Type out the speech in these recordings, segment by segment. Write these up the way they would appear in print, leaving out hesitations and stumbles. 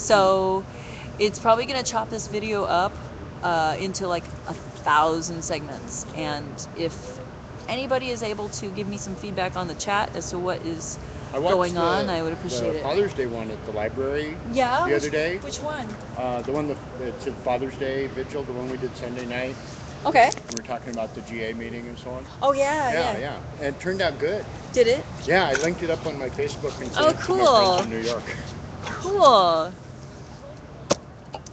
So it's probably going to chop this video up into like 1,000 segments. And if anybody is able to give me some feedback on the chat as to what is I watched going on, I would the appreciate it. Father's Day one at the library Yeah, the other day. which one? The one that said Father's Day Vigil, the one we did Sunday night. Okay. We were talking about the GA meeting and so on. Oh yeah, Yeah, yeah. yeah. And it turned out good. Did it? Yeah, I linked it up on my Facebook and sent Oh, it to my cool. friends in New York. Cool.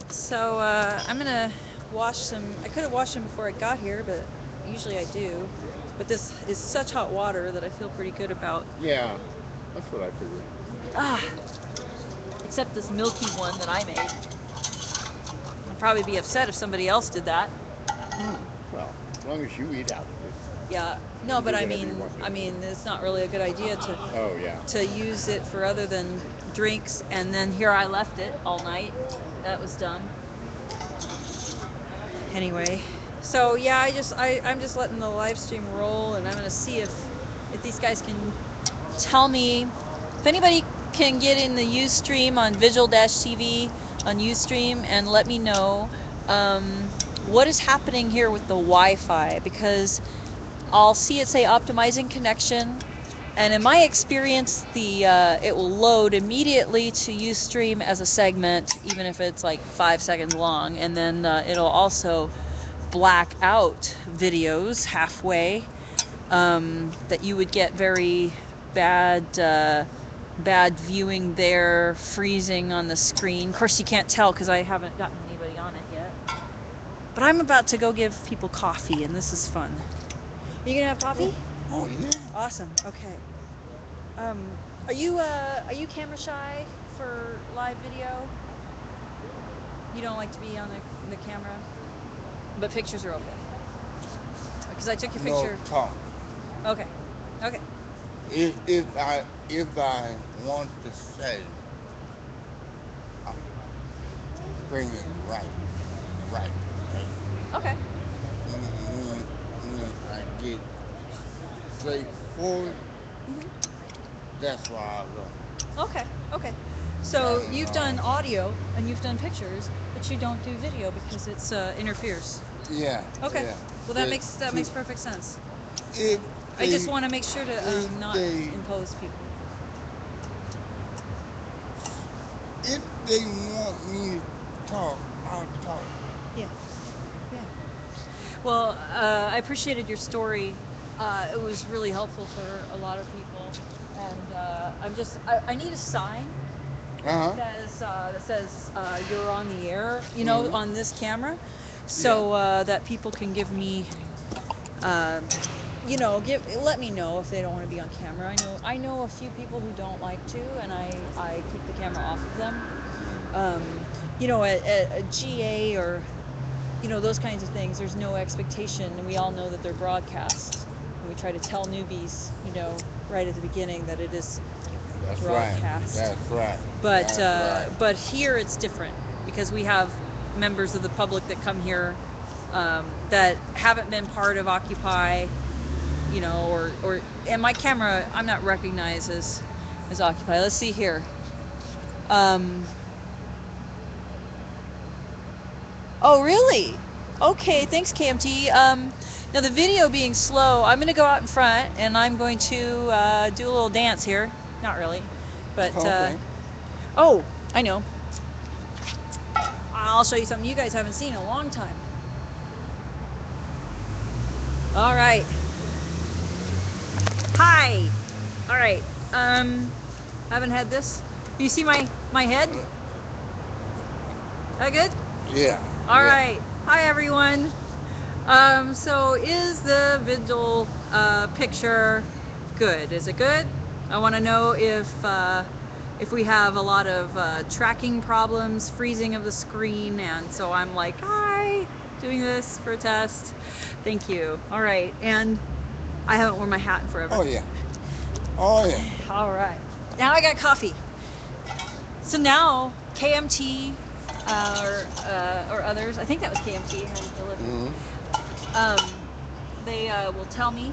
So I'm gonna wash some. I could have washed them before I got here, but usually I do. But this is such hot water that I feel pretty good about. Yeah, that's what I figured. Ah, except this milky one that I made. I'd probably be upset if somebody else did that. Well, as long as you eat out of it. Yeah. No, You but do I whatever you mean, want to. I mean, it's not really a good idea Oh, yeah. to use it for other than drinks. And then here I left it all night. That was dumb. Anyway, so yeah, I'm just letting the live stream roll, and I'm gonna see if these guys can tell me if anybody can get in the Ustream on Visual-TV on Ustream and let me know what is happening here with the Wi-Fi, because I'll see it say optimizing connection, and in my experience, it will load immediately to Ustream as a segment, even if it's like 5 seconds long, and then it'll also black out videos halfway that you would get very bad viewing there, freezing on the screen. Of course, you can't tell because I haven't gotten anybody on it yet. But I'm about to go give people coffee, and this is fun. Are you gonna have coffee? Oh, yeah. Awesome. Okay. Are you camera shy for live video? You don't like to be on the camera, but pictures are okay. Because I took your picture. No talk. Okay. Okay. If I want to say, I bring it right. Okay. Okay. When I get straightforward, that's why I love Okay. Okay. So it. you've done audio and you've done pictures, but you don't do video because it's interferes. Yeah. Okay. Yeah. Well, that makes perfect sense. If I just they- want to make sure to if not they- impose people. If they want me to talk, I'll talk. Yeah. Yeah. Well, I appreciated your story. It was really helpful for a lot of people, and I need a sign Uh-huh. that says you're on the air, Mhm. on this camera, so that people can give me, let me know if they don't want to be on camera. I know a few people who don't like to, and I keep the camera off of them. At a GA or those kinds of things, there's no expectation, and we all know that they're broadcast. And we try to tell newbies, right at the beginning that it is That's broadcast. right. That's right. But That's right. but here it's different because we have members of the public that come here that haven't been part of Occupy, and my camera I'm not recognized as Occupy. Let's see here. Oh, really? Okay, thanks, KMT. Now the video being slow, I'm going to go out in front and I'm going to do a little dance here. Not really, but Okay. oh, I know. I'll show you something you guys haven't seen in a long time. All right. Hi. All right. Haven't had this. You see my head? That good? Yeah. All right. Hi, everyone. So is the Vigil picture good? Is it good? I want to know if we have a lot of tracking problems, freezing of the screen, and so I'm like, hi, doing this for a test. Thank you. All right. And I haven't worn my hat in forever. Oh yeah. Oh yeah. All right. Now I got coffee. So now KMT or others, I think that was KMT who delivered. Mm-hmm. They will tell me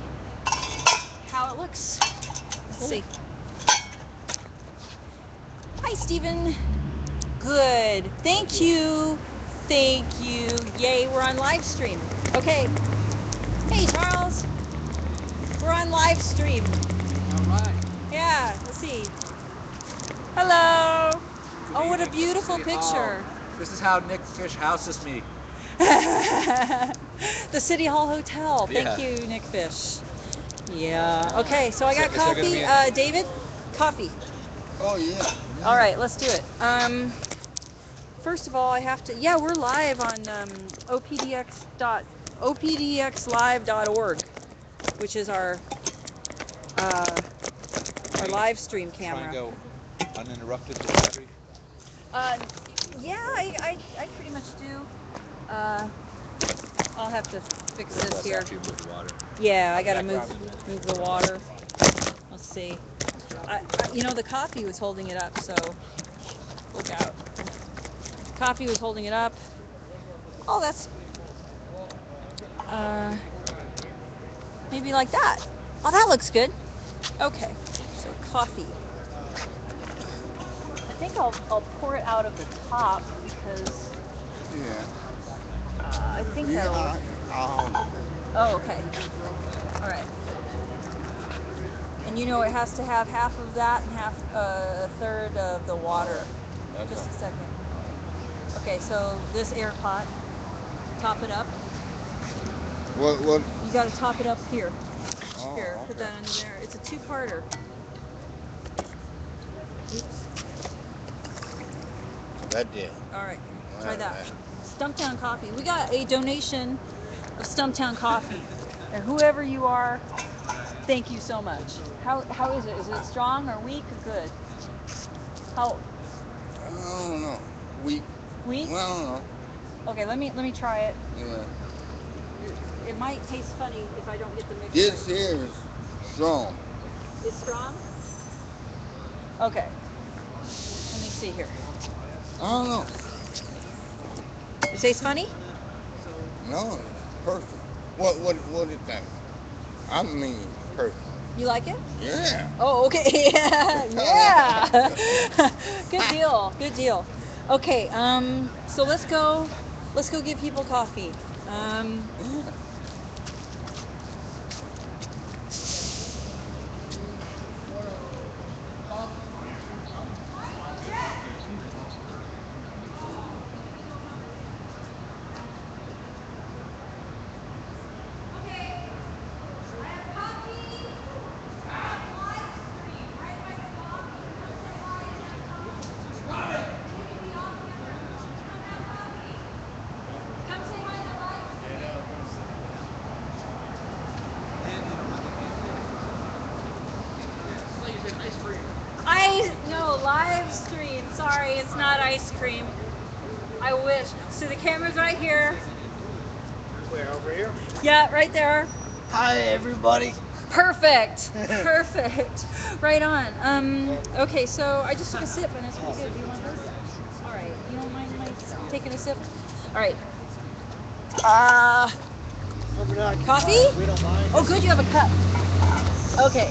how it looks. Let's see. Hi, Stephen. Good. Thank you. Thank you. Yay, we're on live stream. Okay. Hey, Charles. We're on live stream. All right. Yeah, let's see. Hello. Good Oh, what a evening, beautiful City Hall. picture. This is how Nick Fish houses me. The City Hall Hotel. Thank Yeah. you, Nick Fish. Yeah. Okay, so I got Is there gonna coffee. be a- David, coffee. Oh yeah. All right, let's do it. First of all, I have to. Yeah, we're live on opdxlive.org, which is our live stream Try and camera. go uninterrupted to battery. Yeah, I pretty much do. I'll have to fix this here. After you move the water. Yeah, I gotta Back move the water. Let's see. You know, the coffee was holding it up, so look out. Coffee was holding it up. Oh, that's maybe like that. Oh, that looks good. Okay, so coffee. I think I'll pour it out of the top because Yeah. I think Yeah. that'll. I'll hold it. Oh, okay. All right. And you know it has to have half of that and half a third of the water. Just a second. Okay, so this air pot, top it up. What? You got to top it up here. Oh, Here, okay. put that under there. It's a two-parter. Oops. That did. All right, try that. Alright. Stumptown Coffee. We got a donation of Stumptown Coffee. And whoever you are, thank you so much. How is it? Is it strong or weak or good? How I don't know. Weak. weak? Well, I don't know. Okay, let me try it. Yeah. It might taste funny if I don't get the mix. This right. here is strong. It's strong? Okay. Let me see here. I don't know. It tastes funny? No, it's perfect. What is that? I mean, perfect. You like it? Yeah. Oh, okay. Yeah. Good deal. Good deal. Okay, so let's go give people coffee. Yeah. No, live stream. Sorry, it's not ice cream. I wish. So the camera's right here. Where, over here? Yeah, right there. Hi everybody. Perfect. Perfect. Right on. Okay, so I just took a sip and it's pretty good. Do you want this? All right. You don't mind my taking a sip? All right. Coffee? We don't mind. Oh, good. You have a cup. Okay.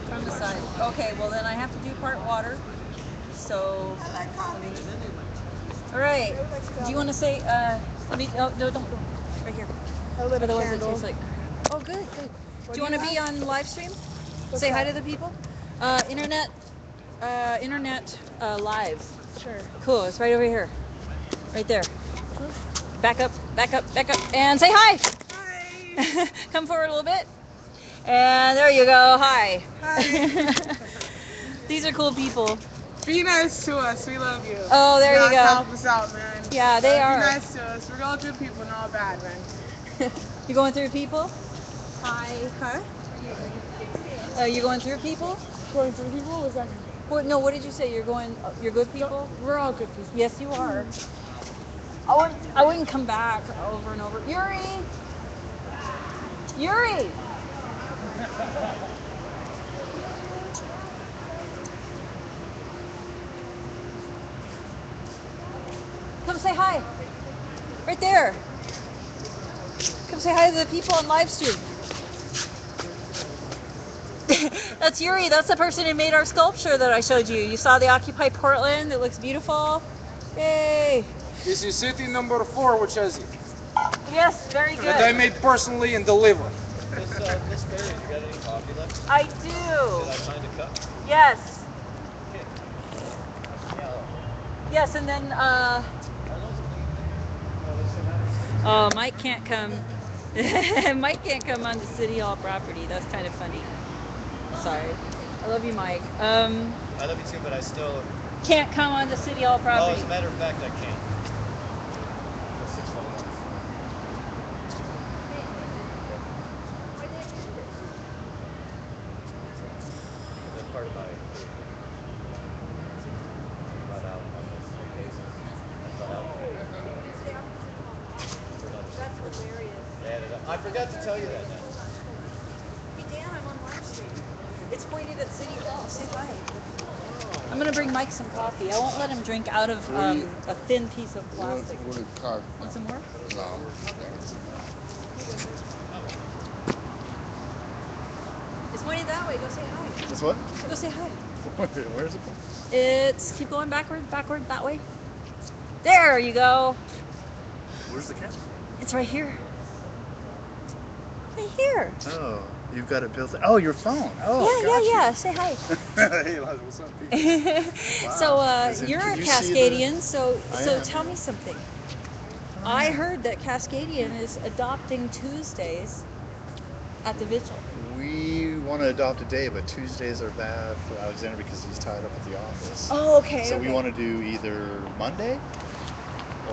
From the side. Okay. Well, then I have to do part water. So. I like coffee. All right. Do you want to say? Let me. Oh, no, don't. Right here. Otherwise, it tastes like. Oh, good. Good. Do you want to be on live stream? Say hi to the people. Internet live. Sure. Cool. It's right over here. Right there. Back up. Back up. Back up. And say hi. Hi. Come forward a little bit. And there you go. Hi. Hi. These are cool people. Be nice to us. We love you. Oh, there you go. Help us out, man. Yeah, they are. Be nice to us. We're going through people, not bad, man. You going through people? Hi. Huh? You going through people? Going through people? Was that? What? No. What did you say? You're going. You're good people. We're all good people. Yes, you are. I wouldn't come back over and over. Yuri. Yuri. Come say hi. Right there. Come say hi to the people on live stream. That's Yuri. That's the person who made our sculpture that I showed you. You saw the Occupy Portland. It looks beautiful. Yay! This is city number 4, which has it. Yes, very good. That I made personally and delivered. Miss Berry, you got any coffee left? I Did do. I find a cup? Yes. Yes, and then oh, Mike can't come. Mike can't come on the City Hall property. That's kind of funny. Sorry. I love you, Mike. I love you too, but I still. Can't come on the City Hall Oh, property. as a matter of fact, I can't. For 6 whole months. That's part of my. Run out almost 3 days. I run out. For another 6 That's hilarious. Added up. I forgot to tell you that now. Hey, Dan, I'm on live stream. It's pointed at City Hall. Say hi. I'm gonna bring Mike some coffee. I won't let him drink out of a thin piece of plastic. What a car. Want some more? No. It's pointed that way. Go say hi. This what? Go say hi. Where is it? It's keep going backward, that way. There you go. Where's the camera? It's right here. Right here. Oh, you've got it built. Oh, your phone. Oh, Yeah. Say hi. Hey, Elijah, what's up, people? So Is it- you're a can you see the- Cascadian, so I so am, tell yeah. me something. I heard that Cascadian is adopting Tuesdays at the Vigil. We want to adopt a day, but Tuesdays are bad for Alexander because he's tied up at the office. Oh, okay. So okay. we want to do either Monday,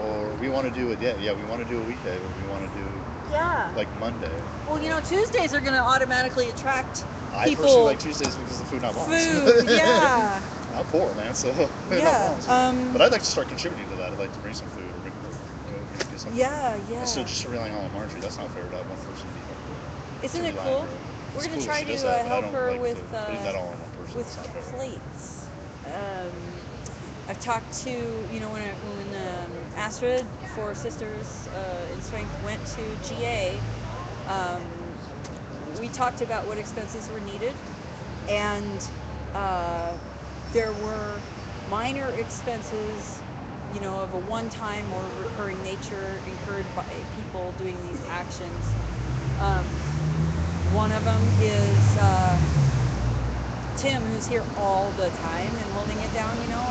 or we want to do it. Yeah, we want to do a weekday, but we want to do Yeah. like Monday. Well, you know, Tuesdays are going to automatically attract I people. personally like Tuesdays because of the food not bombs. Food. Yeah. I'm poor, man, so Yeah. not bombs. But I'd like to start contributing to that. I'd like to bring some food or go do something. Yeah. Instead of just relying on Marjorie, that's not fair to have one person be Isn't to it rely cool? on her. We're It's going to cool try she does to that, but I help don't her like with to leave that all on one person. It's not fair. plates. I've talked to, you know, when Astrid for Sisters in Strength went to GA, we talked about what expenses were needed, and there were minor expenses, you know, of a one-time or recurring nature incurred by people doing these actions. One of them is Tim, who's here all the time and holding it down, you know,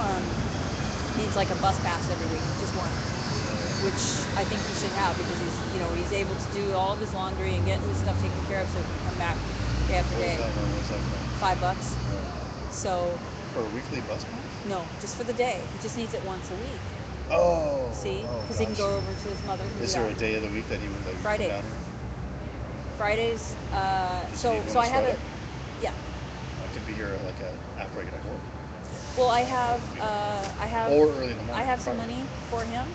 needs like a bus pass every week, just one, which I think he should have because he's, you know, he's able to do all of his laundry and get his stuff taken care of so he can come back day after day. What's that for? $5. So, For a weekly bus pass? no, just for the day. He just needs it once a week. Oh. See? Oh, Because he can gotcha. go over to his mother. Is there a day of the week that he would like Friday. come down here? Fridays. Does he So need one so to I have start it. up? Yeah. I could be here like after I get out work. Well, I have Or early in the morning. I have some Friday. money for him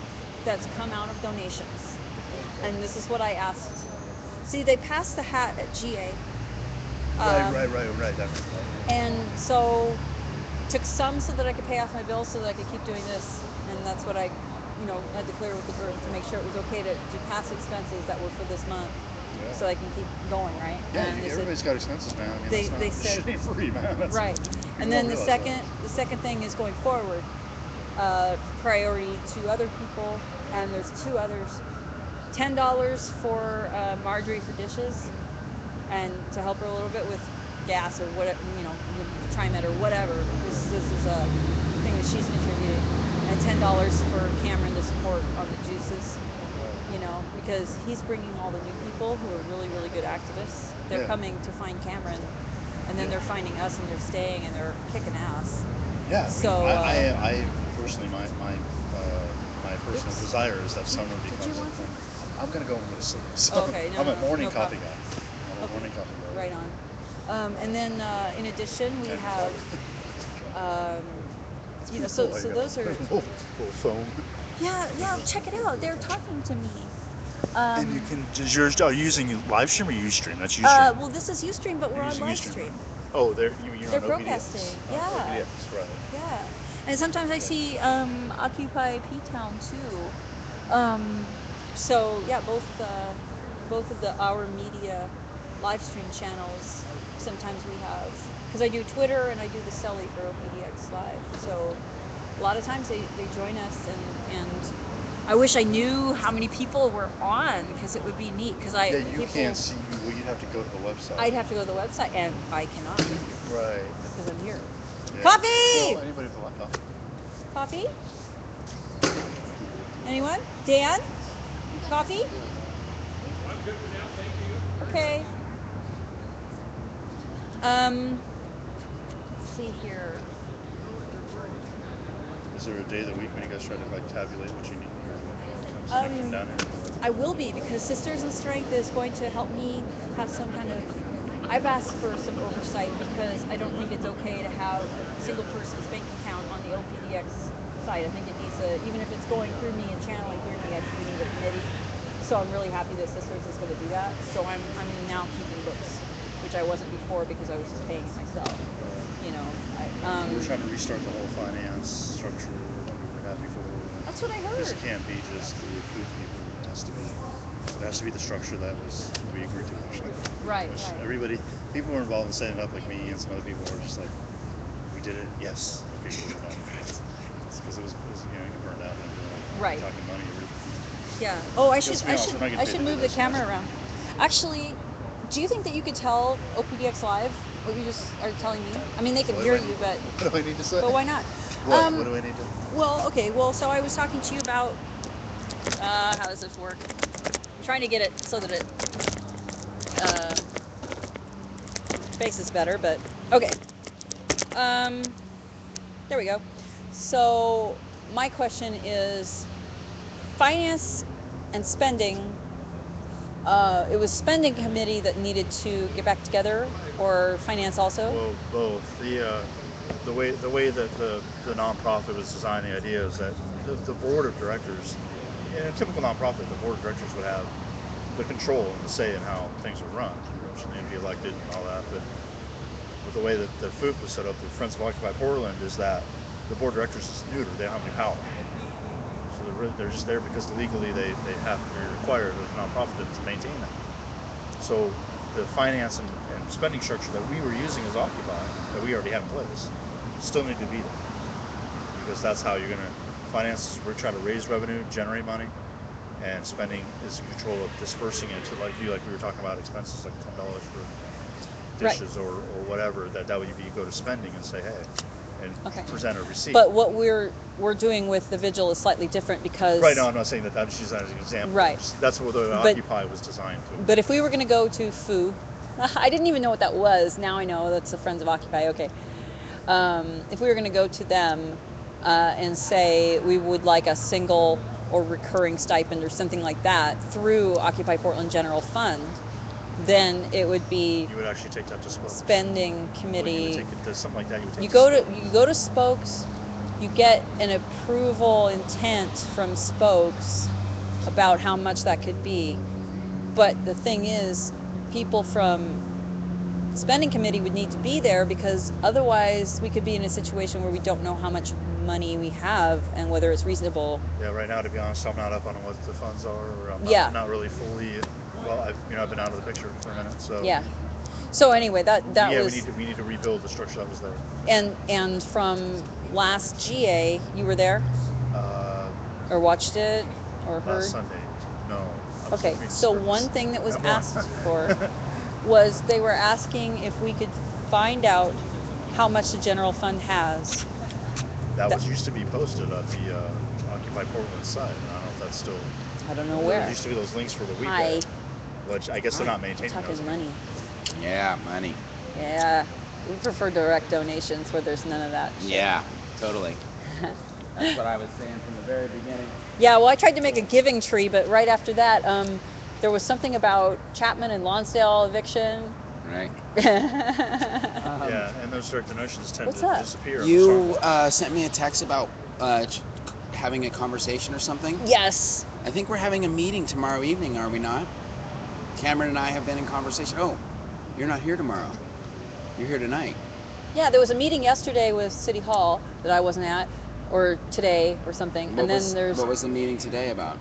that's come out of donations. And this is what I asked. See, they passed the hat at GA. Right. And so took some so that I could pay off my bills so that I could keep doing this. And that's what I, you know, had to clear with the group to make sure it was okay to pass expenses that were for this month Yeah. so I can keep going, right? Yeah, And they said- everybody's got expenses, man. I mean, they- that's not, they this said- shit ain't free, man. That's, Right. people And then don't the realize that. second thing is going forward, priority to other people, and there's two others. $10 for Marjorie for dishes, and to help her a little bit with gas or whatever, you know, TriMet or whatever. This is a thing that she's contributing, and $10 for Cameron to support on the juices. You know, because he's bringing all the new people who are really, really good activists. They're Yeah. coming to find Cameron, and then Yeah. they're finding us, and they're staying, and they're kicking ass. Yeah. I mean, So, I personally, my personal Oops. desire is that summer Did you becomes a want thing. I'm gonna go and go to sleep. So Okay, no, I'm a no, morning no coffee problem. guy. I'm a Okay. morning coffee guy. Right on. And then in addition, we And have, you know, so those are, little phone. yeah, check it out. They're talking to me. And you can. Are you using live stream or Ustream? That's Ustream. Well, this is Ustream, but we're You're on using live Ustream. stream. Oh, you're they're on OBS. broadcasting, Oh, yeah. OBS, right. Yeah, and sometimes I see Occupy P-Town too. So yeah, both of our media live stream channels. Sometimes we have because I do Twitter and I do the Selly for OPDX Live. So a lot of times they join us, and I wish I knew how many people were on, because it would be neat. Because Yeah, you can't see. Well, you'd have to go to the website. I'd have to go to the website, and I cannot Right. because I'm here. Yeah. Coffee! Well, anybody with a laptop. Coffee? Anyone? Dan? Coffee? Okay. Let's see here. Is there a day of the week when you guys try to like tabulate what you need? Or come down here? I will be, because Sisters in Strength is going to help me have some kind of. I've asked for some oversight, because I don't think it's okay to have a single person's bank account on the OPDX site. I think it needs a, even if it's going through me and channeling through me, I think we need a committee. So I'm really happy that Sisters is going to do that. So I'm now keeping books, which I wasn't before because I was just paying it myself. You know, We're trying to restart the whole finance structure that we were at before. That's what I heard. Because it can't be just the food people. It has to be the structure that we agreed to actually. Right, Which right. everybody, people who were involved in setting it up, like me and some other people, were just like, we did it. Yes. Okay, cool. Because it was you burned out and Right. talking money. Yeah. Oh, I Let's should be honest, we're not getting I paid should to do move the this. camera around. Actually, do you think that you could tell OPDX Live what you just are telling me? I mean, they can What hear do I- you, but What do I need to say? why not? What do I need to? Well, okay. Well, so I was talking to you about how does this work? I'm trying to get it so that it faces better, but okay. There we go. So my question is, finance and spending. It was spending committee that needed to get back together, or finance also? Well, both. The way that the nonprofit was designed, the idea is that the board of directors, in a typical nonprofit, the board of directors would have the control and the say in how things are run, and they'd be elected and all that. But with the way that the FOOP was set up, the Friends of Occupy Portland, is that the board of directors is neuter. They don't have any power. So they're just there because legally they have to be required as a nonprofit to maintain that. So the finance and spending structure that we were using as Occupy, that we already have in place, still need to be there. Because that's how you're going to finance. We're trying to raise revenue, generate money, and spending is in control of dispersing it to, like we were talking about, expenses like $10 for dishes or whatever. That would be, you go to spending and say, hey, and present a receipt. But what we're doing with the vigil is slightly different, because Right, no, I'm not saying that. I'm just using that as an example. Right. That's what the Occupy was designed to. But if we were going to go to FOO, I didn't even know what that was. Now I know that's the Friends of Occupy. Okay. If we were going to go to them and say we would like a single or recurring stipend or something like that through Occupy Portland General Fund, then it would be You would actually take that to Spokes. spending Well, committee. you would take it to something like that. You would take You it go to Spokes, you get an approval intent from Spokes about how much that could be. But the thing is, people from spending committee would need to be there, because otherwise we could be in a situation where we don't know how much money we have and whether it's reasonable. Yeah, right now, to be honest, I'm not up on what the funds are, or I'm not really fully. Well, I've been out of the picture for a minute, so. Yeah. So anyway, that Yeah, was. we need to rebuild the structure that was there. And from last GA, you were there or watched it or heard? Last Sunday, no. Okay, so one thing that was asked for was they were asking if we could find out how much the general fund has. That was used to be posted at the Occupy Portland site. And I don't know if that's still. I don't know There where. used to be those links for the Hi. weekend, which I guess they're not maintaining those. Talking money. Yeah, money. Yeah, we prefer direct donations where there's none of that shit. Yeah, totally. That's what I was saying from the very beginning. Yeah, well, I tried to make a giving tree, but right after that, there was something about Chapman and Lonsdale eviction. Right. Yeah, and those direct donations tend What's to up? disappear. You sent me a text about having a conversation or something. Yes. I think we're having a meeting tomorrow evening, are we not? Cameron and I have been in conversation. Oh, you're not here tomorrow. You're here tonight. Yeah, there was a meeting yesterday with City Hall that I wasn't at, or today or something. And then there's What was the meeting today about?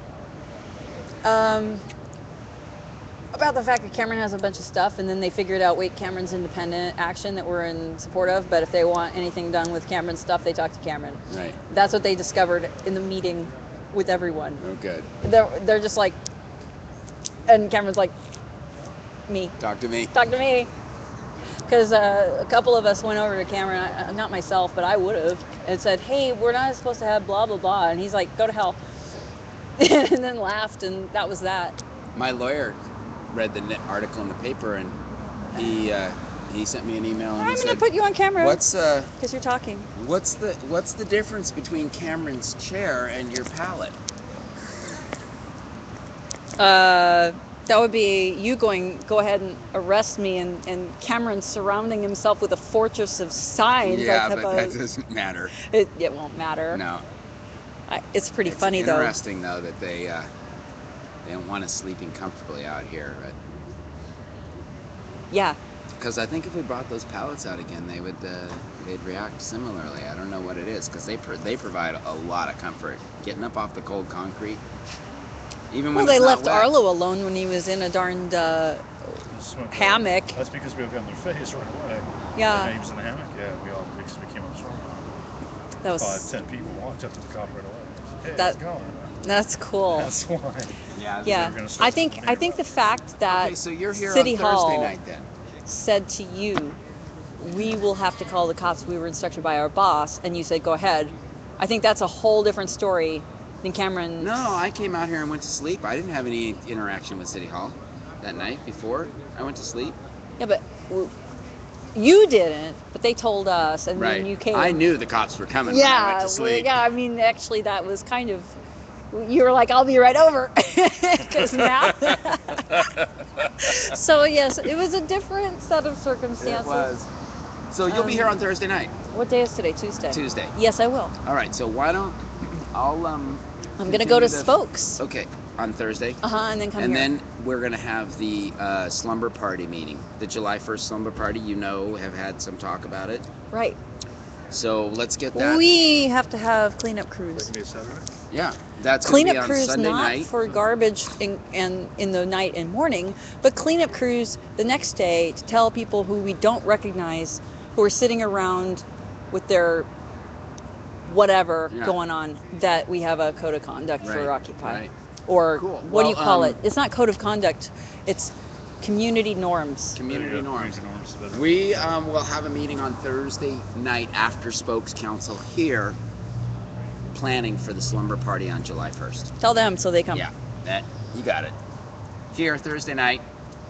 about the fact that Cameron has a bunch of stuff, and then they figured out, wait, Cameron's independent action that we're in support of, but if they want anything done with Cameron's stuff, they talk to Cameron. Right. That's what they discovered in the meeting with everyone. Oh, good. They're just like, and Cameron's like, me. Talk to me. Talk to me. Because a couple of us went over to Cameron, not myself, but I would have, and said, hey, we're not supposed to have blah, blah, blah. And he's like, go to hell. And then laughed, and that was that. My lawyer read the article in the paper, and he sent me an email, and I'm he going to said, put you on camera what's because you're talking. what's the difference between Cameron's chair and your pallet? That would be you go ahead and arrest me, and Cameron surrounding himself with a fortress of signs. Yeah, like but that doesn't matter. It won't matter. No. It's pretty It's funny, though. interesting, though, that they don't want us sleeping comfortably out here. Yeah. Because I think if we brought those pallets out again, they'd react similarly. I don't know what it is, because they provide a lot of comfort. Getting up off the cold concrete, even when Well, they it's not left wet. Arlo alone when he was in a darned hammock. That's because we got in their face right away. Yeah. When he was in the hammock, yeah, because we came up short. That was 5-10 people walked up to the cop right away. Hey, That- how's it going? that's cool. That's why. Yeah. Yeah, We're gonna start I think the fact that Okay, so you're here City on Thursday Hall night then. said to you, we will have to call the cops. We were instructed by our boss, and you said, go ahead. I think that's a whole different story than Cameron. No, I came out here and went to sleep. I didn't have any interaction with City Hall that night before I went to sleep. Yeah, but you didn't. But they told us, and Right. then you came. I knew the cops were coming when I Yeah, went to sleep. yeah. I mean, actually, that was kind of. You were like, I'll be right over, because now. So yes, it was a different set of circumstances. It was. So you'll be here on Thursday night, What day is today? Tuesday. Tuesday. Yes, I will. All right. So why don't I'll I'm gonna go to continue the- Spokes. Okay, on Thursday. And then come And here. then we're going to have the slumber party meeting. The July 1st slumber party, have had some talk about it. Right. So let's get that. We have to have cleanup crews. Can be Saturday? Yeah, that's going to be Cleanup on crews Sunday not night. for garbage in the night and morning, but cleanup crews the next day to tell people who we don't recognize, who are sitting around with their whatever Yeah. going on, that we have a code of conduct Right, for Occupy. right. Or Cool. what do you Well, call it? It's not code of conduct. It's community norms. Community norms. Community norms. Better. We will have a meeting on Thursday night after Spokes Council here, planning for the slumber party on July 1st. Tell them so they come. Yeah, that you got it. Here Thursday night,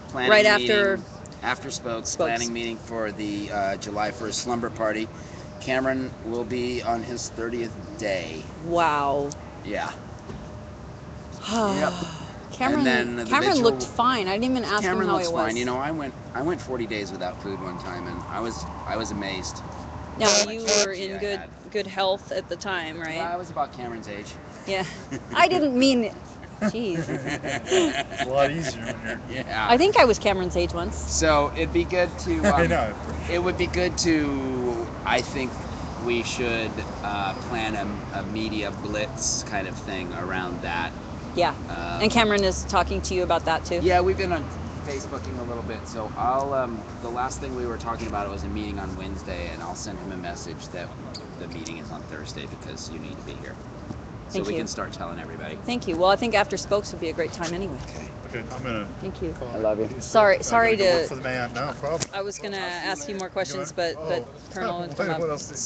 planning Right meeting, after Spokes, Spokes. planning meeting for the July 1st slumber party. Cameron will be on his 30th day. Wow. Yeah. Yep. Cameron, then the Cameron vigil- looked fine. I didn't even ask Cameron him how looks he was. fine. You know, I went 40 days without food one time, and I was amazed. Now how much you were energy in I good had. good health at the time, I right? was about Cameron's age. Yeah. I didn't mean. Jeez. It's a lot easier when you're. Yeah. I think I was Cameron's age once. So it'd be good to. I know. It would be good to. I think we should plan a media blitz kind of thing around that. Yeah. And Cameron is talking to you about that too. Yeah, we've been on Facebooking a little bit. So I'll. The last thing we were talking about was a meeting on Wednesday, and I'll send him a message that the meeting is on Thursday because you need to be here. So Thank we you. can start telling everybody. Thank you. Well, I think after Spokes would be a great time anyway. Okay. Okay, I'm gonna. Thank you. I love you. Sorry I sorry gotta go work to. for the man. No problem. I was gonna ask you more questions, Go ahead. but Oh. Colonel would come What up. else did-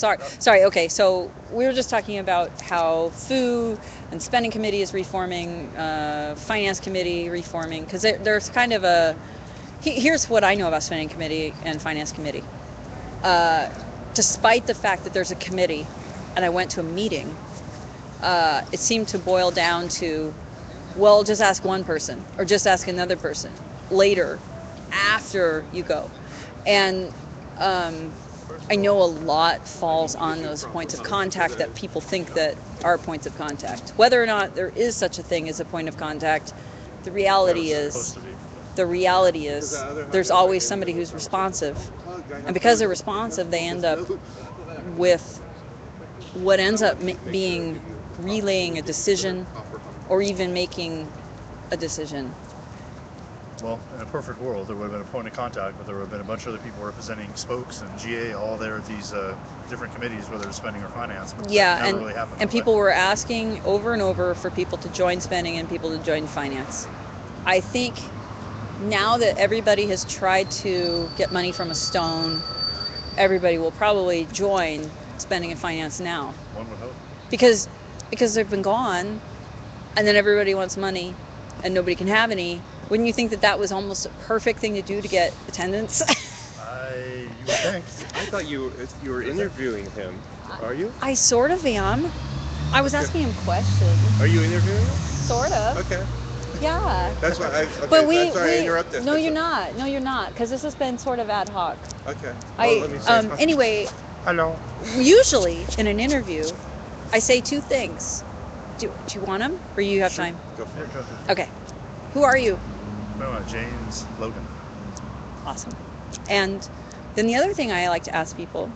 Sorry. Okay, so we were just talking about how food and spending committee is reforming, finance committee reforming, because there's kind of a. Here's what I know about spending committee and finance committee. Despite the fact that there's a committee, and I went to a meeting, it seemed to boil down to, well, just ask one person or just ask another person later after you go. And I know a lot falls on those points of contact that people think that are points of contact. Whether or not there is such a thing as a point of contact, the reality is there's always somebody who's responsive. And because they're responsive, they end up with what ends up being relaying a decision or even making a decision. Well, in a perfect world, there would have been a point of contact, but there would have been a bunch of other people representing spokes and GA all there at these different committees, whether it's spending or finance. But Yeah, that never and really happened and that way. people were asking over and over for people to join spending and people to join finance. I think now that everybody has tried to get money from a stone, everybody will probably join spending and finance now One would hope. because they've been gone, and then everybody wants money, and nobody can have any. Wouldn't you think that that was almost a perfect thing to do to get attendance? You would think. I thought you were interviewing him. Are you? I sort of am. I was asking him questions. Are you interviewing him? Sort of. Okay. Yeah. That's why I. Okay, But that's why I interrupted. No, you're not. No, you're not. Because this has been sort of ad hoc. Okay. Well, let me say Anyway, Hello. usually in an interview, I say two things. Do you want them, or you have time? Go for it. Okay. Who are you? No, James Logan. Awesome. And then the other thing I like to ask people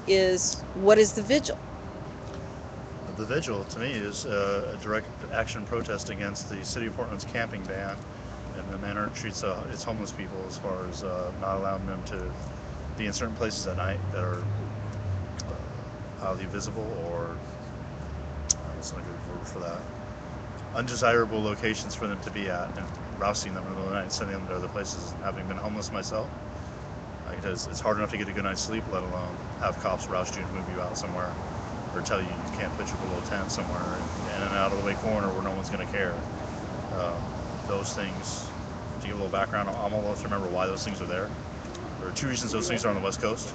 is, what is the vigil? The vigil, to me, is a direct action protest against the city of Portland's camping ban and the manner it treats its homeless people, as far as not allowing them to be in certain places at night that are highly visible, or what's not a good word for that, undesirable locations for them to be at, and rousting them in the middle of the night and sending them to other places. Having been homeless myself, it's hard enough to get a good night's sleep, let alone have cops roust you and move you out somewhere, or tell you you can't pitch a little tent somewhere in an out of the way corner where no one's going to care. Those things, to give a little background, I'm old enough to remember why those things are there. There are two reasons those things are on the West Coast.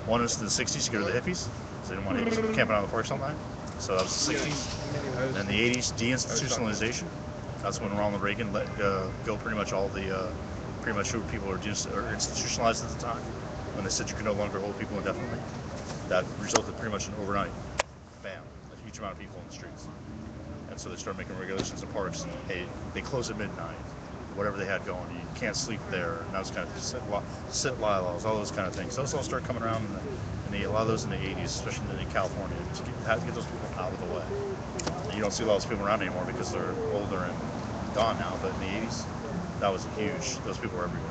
One is in the 60s to get rid of the hippies, because they didn't want hippies camping out in the parks all night. So that was the 60s. And then the 80s, deinstitutionalization. That's when Ronald Reagan let go pretty much all the, pretty much who people are institutionalized at the time, when they said you could no longer hold people indefinitely. That resulted pretty much in overnight ban, a huge amount of people in the streets. And so they started making regulations in parks. Hey, they close at midnight. Whatever they had going, you can't sleep there. And that was kind of sit lie laws, all those kind of things. Those all started coming around a lot of those in the 80s, especially in California, to get those people out of the way. And you don't see a lot of those people around anymore because they're older and gone now. But in the 80s, that was huge. Those people were everywhere.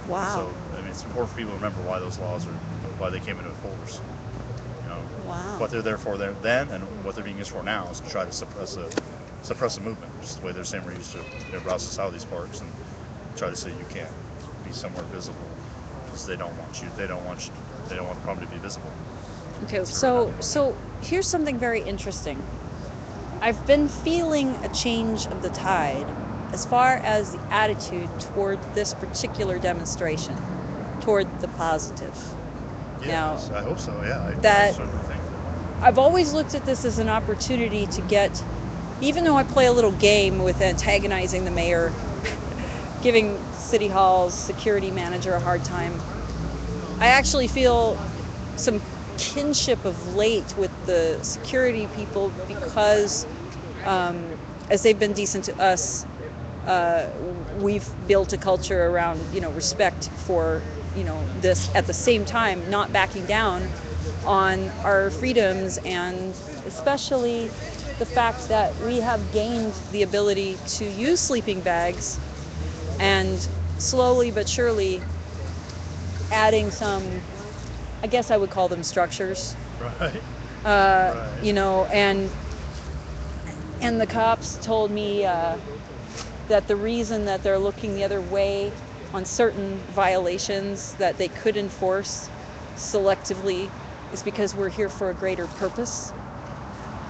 Wow. So I mean, it's important for people to remember why those laws are, why they came into force. You know, Wow. what they're there for then, and what they're being used for now is to try to suppress a movement, just the way they're saying we're used to rouse us out of these parks and try to say you can't be somewhere visible because they don't want you. They don't want the problem to be visible. Okay, so here's something very interesting. I've been feeling a change of the tide as far as the attitude toward this particular demonstration, toward the positive. Yes, I hope so. Yeah, that- I certainly think. I've always looked at this as an opportunity to get, even though I play a little game with antagonizing the mayor, giving City Hall's security manager a hard time, I actually feel some kinship of late with the security people because as they've been decent to us, we've built a culture around, respect for, this, at the same time not backing down on our freedoms, and especially the fact that we have gained the ability to use sleeping bags, and slowly but surely adding some, I guess I would call them structures, Right. and the cops told me that the reason that they're looking the other way on certain violations that they could enforce selectively is because we're here for a greater purpose.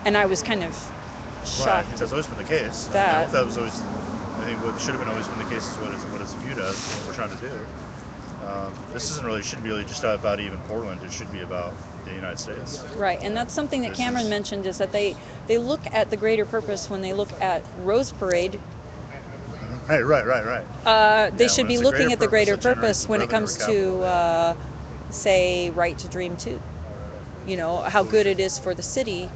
And I was kind of Right. shocked. That's always been the case. That- That was always, I think, what should have been always been the case is what it's viewed as, what we're trying to do. This shouldn't be really just about even Portland. It should be about the United States. Right, and that's something that This Cameron is- mentioned, is that they look at the greater purpose when they look at Rose Parade. Right. They Yeah, should when be it's a looking greater at the greater purpose, it generates purpose when it revenue comes or to, say, Right to Dream 2. How good it is for the city.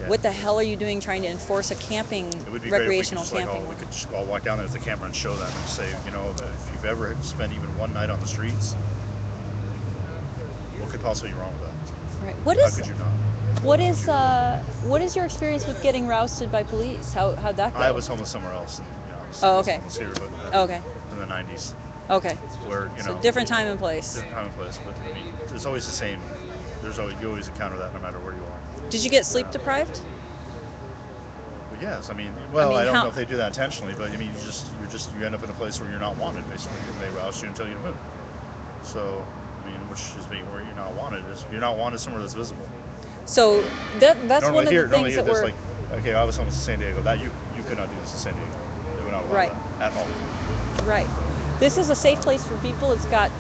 Yeah. What the hell are you doing trying to enforce a camping, It would be recreational great if camping? we could just all walk down there with the camera and show them and say, if you've ever spent even one night on the streets, what could possibly be wrong with that? Right. How could you not? What is your experience with getting rousted by police? How'd that go? I was homeless somewhere else. And, Oh, okay. Homeless here, but Oh, okay. for the in the 90s, Okay. where, you So know, different time and place. different time and place. But I mean, it's always the same. You always encounter that no matter where you are. Did you get sleep deprived? But yes, I mean, well, I don't how- know if they do that intentionally, but I mean, you end up in a place where you're not wanted, basically, and they rouse you and tell you to move. So, I mean, which is being where you're not wanted is you're not wanted somewhere that's visible. So that's Normally one of here, the things that this we're like, okay, I was home in San Diego. That you could not do this in San Diego. They would not allow Right. that at all. right. This is a safe place for people. It's got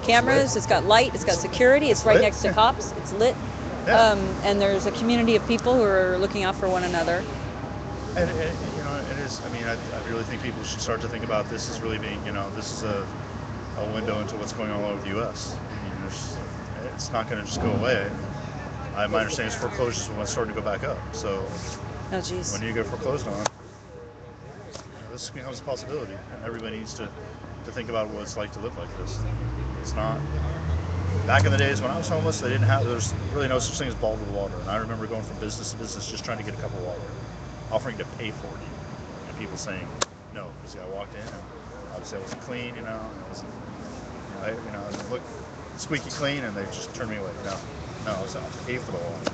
cameras, it's got light, it's got security. It's right lit. next to cops. It's lit. Yeah. And there's a community of people who are looking out for one another. And you know, it is. I mean, I really think people should start to think about this as really being, you know, this is a window into what's going on all over the U.S. I mean, it's not going to just go away. My understanding is foreclosures are starting to go back up. So Oh, geez. when you get foreclosed on, you know, this becomes a possibility, and everybody needs to think about what it's like to live like this. It's not. Back in the days when I was homeless, there was really no such thing as bottled water, and I remember going from business to business just trying to get a cup of water, offering to pay for it, and people saying no because I walked in and obviously I wasn't clean, you know, and it wasn't, I didn't look squeaky clean, and they just turned me away. No, I'll pay for the water.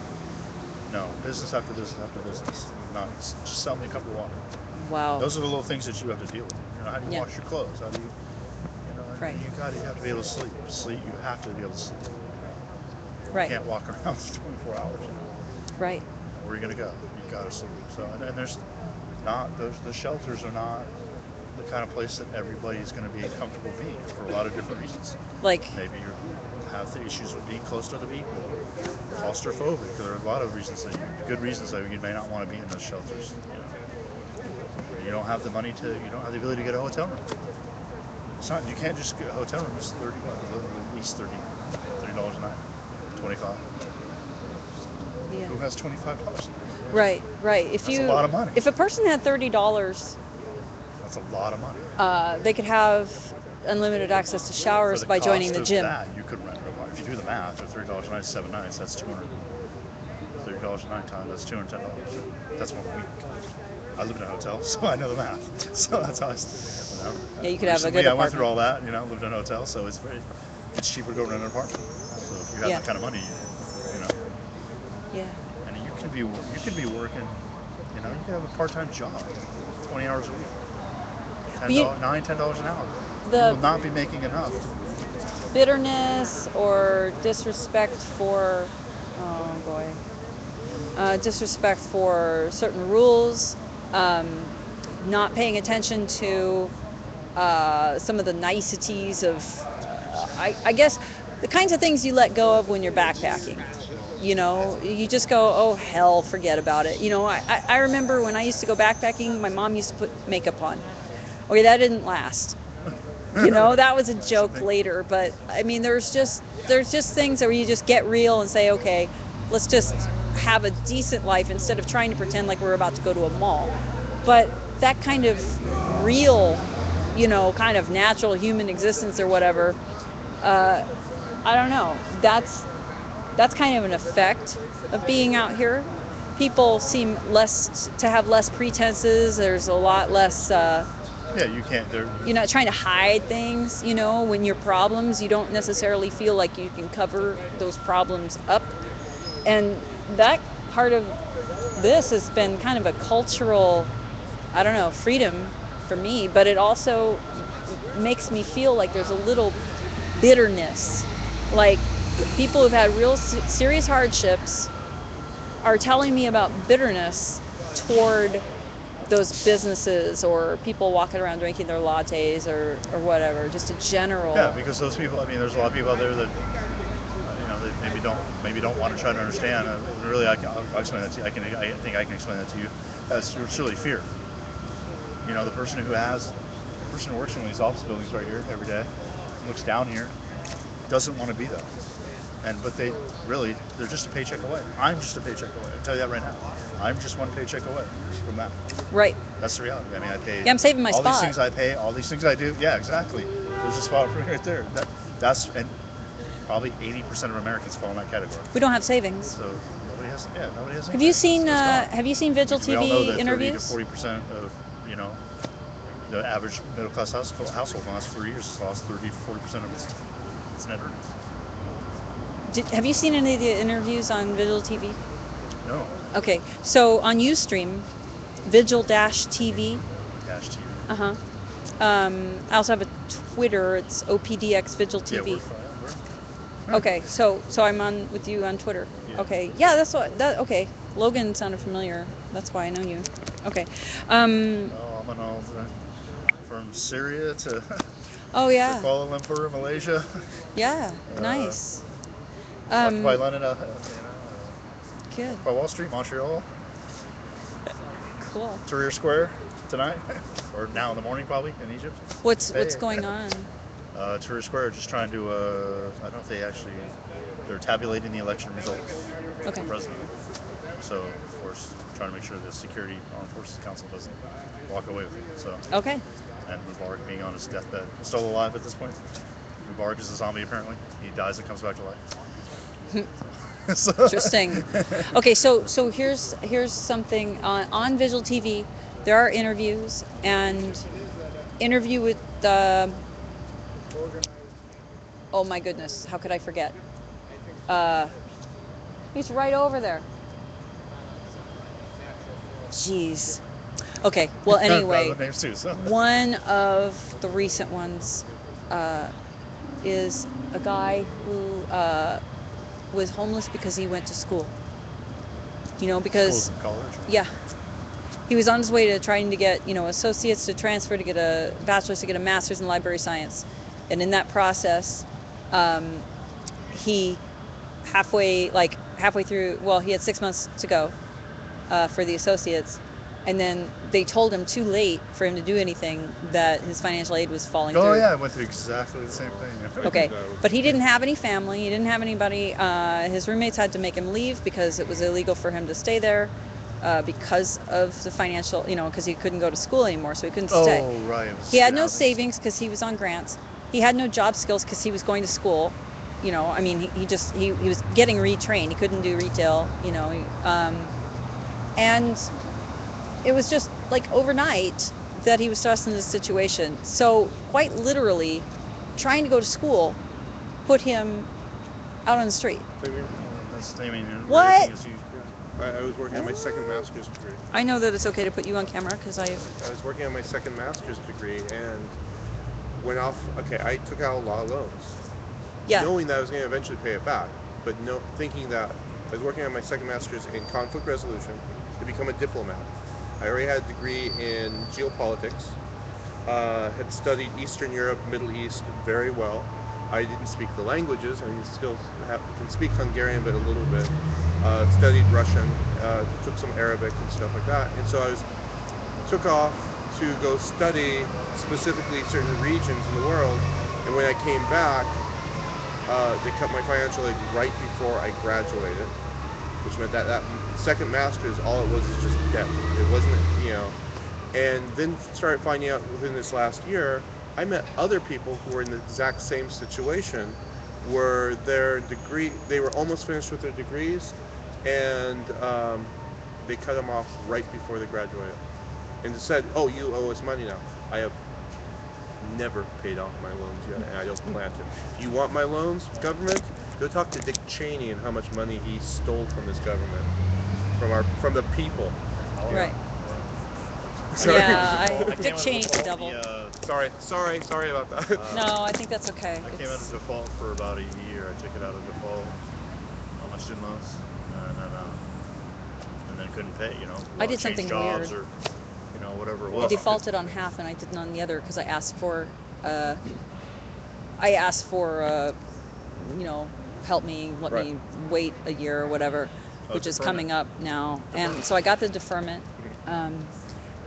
No, business after business after business. Not just sell me a cup of water. Wow. Those are the little things that you have to deal with. You know, how do you Yeah. wash your clothes? How do you, you know, Right. you have to be able to sleep. You have to be able to sleep. Right. You can't walk around for 24 hours. You know. Right. Where are you gonna go? You gotta sleep. So, and there's not the shelters are not the kind of place that everybody's gonna be comfortable being for a lot of different reasons. Like, Maybe you have the issues with being close to other people, claustrophobic. There are a lot of reasons good reasons that you may not want to be in those shelters. You know, you don't have the money you don't have the ability to get a hotel room. It's not. You can't just get a hotel room. It's at least $30 a night, 25. yeah. Who has $25? Right. That's a lot of money. If a person had $30, That's a lot of money. they could have unlimited access to showers For the by joining cost the of gym. That, you could rent an apartment. If you do the math, for $30 a night, 7 nights, that's $30 a night time. That's $210. That's 1 week. I live in a hotel, so I know the math. So that's how you know. Yeah, you could have a Recently, good I went through apartment. all that. You know, lived in a hotel, so it's cheaper to go rent an apartment. So if you have Yeah. that kind of money, you know, Yeah. and you can be working. You know, you can have a part-time job, 20 hours a week, $10 an hour. You will not be making enough. Bitterness or disrespect for, disrespect for certain rules, not paying attention to some of the niceties of, I guess, the kinds of things you let go of when you're backpacking. You know, you just go, oh, hell, forget about it. You know, I remember when I used to go backpacking, my mom used to put makeup on. Okay, that didn't last. You know, that was a joke later, but I mean, there's just things where you just get real and say, okay, let's just have a decent life instead of trying to pretend like we're about to go to a mall. But that kind of real, you know, kind of natural human existence or whatever, I don't know. That's kind of an effect of being out here. People seem to have less pretenses. There's a lot less. Yeah, you can't. You're not trying to hide things, you know, when your problems, you don't necessarily feel like you can cover those problems up. And that part of this has been kind of a cultural, I don't know, freedom for me, but it also makes me feel like there's a little bitterness. Like people who've had real serious hardships are telling me about bitterness toward those businesses or people walking around drinking their lattes or whatever, just a general. Yeah, because those people. I mean, there's a lot of people out there that you know they maybe don't want to try to understand. Really, I'll explain that to you. I think I can explain that to you. It's really fear. You know, the person who works in one of these office buildings right here every day, looks down here, doesn't want to be there. But they're just a paycheck away. I'm just a paycheck away. I'll tell you that right now. I'm just one paycheck away from that. Right. That's the reality. I mean, I pay. Yeah, I'm saving my all spot. These things I pay, all these things I do. Yeah, exactly. There's a spot right there. And probably 80% of Americans fall in that category. We don't have savings. So nobody has. Have anything. you seen It's gone. Vigil We all know TV that interviews? 30 to 40% of the average middle class household in the last 3 years has lost 30 to 40% of its net earnings. Have you seen any of the interviews on Vigil TV? No. Okay, so on Ustream, Vigil-TV. Dash TV. Uh-huh. I also have a Twitter. It's OPDX Vigil Yeah, TV. we're fine. Okay, so I'm on with you on Twitter. Yeah. Okay, yeah, that's what that. Okay, Logan sounded familiar. That's why I know you. Okay. Oh, I'm on all from Syria to, Oh to yeah. Kuala Lumpur, Malaysia. Yeah. Nice. Occupy London, Good. by Wall Street, Montreal, Cool. Tahrir Square tonight, or now in the morning probably in Egypt. What's Hey. going on? Tahrir Square just trying to, I don't know if they're tabulating the election results Okay. for president. So, of course, trying to make sure the Security Armed Forces Council doesn't walk away with it. So, Okay. and Mubarak being on his deathbed, still alive at this point. Mubarak is a zombie apparently. He dies and comes back to life. So- Interesting. Okay, so here's something on Vigil TV. There are interviews and interview with oh my goodness, how could I forget? He's right over there. Jeez. Okay. Well, anyway, the names too, so. one of the recent ones is a guy who was homeless because he went to school. You know, because Schools in college. yeah, he was on his way to trying to get, associates to transfer to get a bachelor's to get a master's in library science, and in that process, he halfway through. Well, he had 6 months to go for the associates, and then they told him too late for him to do anything that his financial aid was falling through. Oh yeah, I went through exactly the same thing. Okay, but he didn't have any family. He didn't have anybody. His roommates had to make him leave because it was illegal for him to stay there because of the financial, because he couldn't go to school anymore, so he couldn't stay. Oh right. He had no savings because he was on grants. He had no job skills because he was going to school. I mean, he was getting retrained. He couldn't do retail. And it was just like overnight that he was thrust in this situation. So quite literally, trying to go to school put him out on the street. What? I was working on my second master's degree. I know that it's okay to put you on camera because I was working on my second master's degree and went off. Okay, I took out a lot of loans, knowing that I was going to eventually pay it back, but thinking that I was working on my second master's in conflict resolution to become a diplomat. I already had a degree in geopolitics, had studied Eastern Europe, Middle East very well. I didn't speak the languages. I still can speak Hungarian, but a little bit. Studied Russian, took some Arabic and stuff like that. And so I took off to go study specifically certain regions in the world. And when I came back, they cut my financial aid right before I graduated, which meant that second master's, all it was is just debt. It wasn't, and then started finding out within this last year, I met other people who were in the exact same situation where they were almost finished with their degrees and they cut them off right before they graduated and said, oh, you owe us money now. I have never paid off my loans yet and I don't plan to. You want my loans, government? Go talk to Dick Cheney and how much money he stole from this government, from the people. Right. Sorry. Yeah, Dick Cheney's the devil. Sorry about that. No, I think that's okay. I came out of default for about a year. I took it out of default on my student loans, and then couldn't pay. I did something jobs weird. or whatever it I was. defaulted on half and I didn't on the other because I asked for, help me, let me wait a year or whatever, which is coming up now. And so I got the deferment.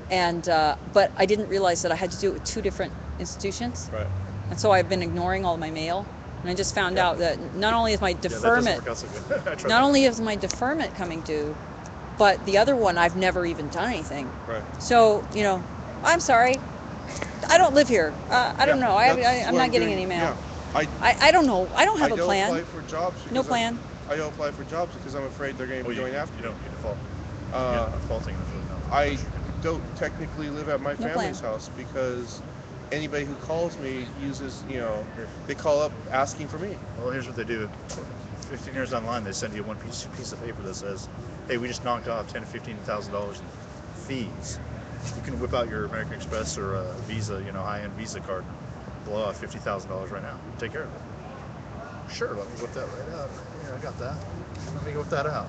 But I didn't realize that I had to do it with two different institutions. Right. And so I've been ignoring all my mail. And I just found out that not only is my deferment, not only is my deferment coming due, but the other one I've never even done anything. Right. So, I'm sorry. I don't live here. I don't know. I'm not getting any mail. Yeah. I don't know. I don't have a plan. I don't apply for jobs. No plan. I don't apply for jobs because I'm after You don't default. I don't technically live at my No family's plan. house because anybody who calls me uses, they call up asking for me. Well, here's what they do. 15 years online, they send you one piece of paper that says, "Hey, we just knocked off $10,000 to $15,000 in fees. You can whip out your American Express or Visa, high-end Visa card, and blow out $50,000 right now. Take care of it." Sure, let me whip that right out. Yeah, I got that. Let me whip that out.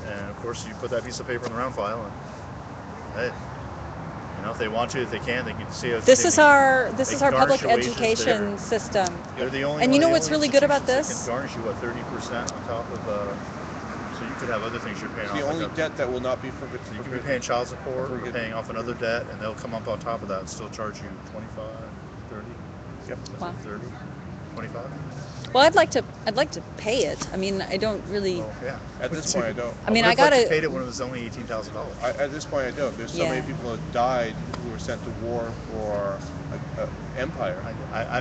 And of course, you put that piece of paper in the round file, and hey, if they want to, if they can see if This they is can- our they can public garnish your wages education there. system. They're the only And you one know of the what's only really good about institutions this? that can garnish you 30% on top of, so you could have other things you're paying It's off. the only like debt that will not be so you could be paying child support or forgiven. paying off another debt, and they'll come up on top of that and still charge you 25, 30. Yep. Wow. 30, 25. Well, I'd like to pay it. I mean, I don't really. Well, yeah. At this point, I don't. I mean, would I have liked to gotta. paid it when it was only $18,000. At this point, I don't. There's so many Yeah. people that died who were sent to war for empire. I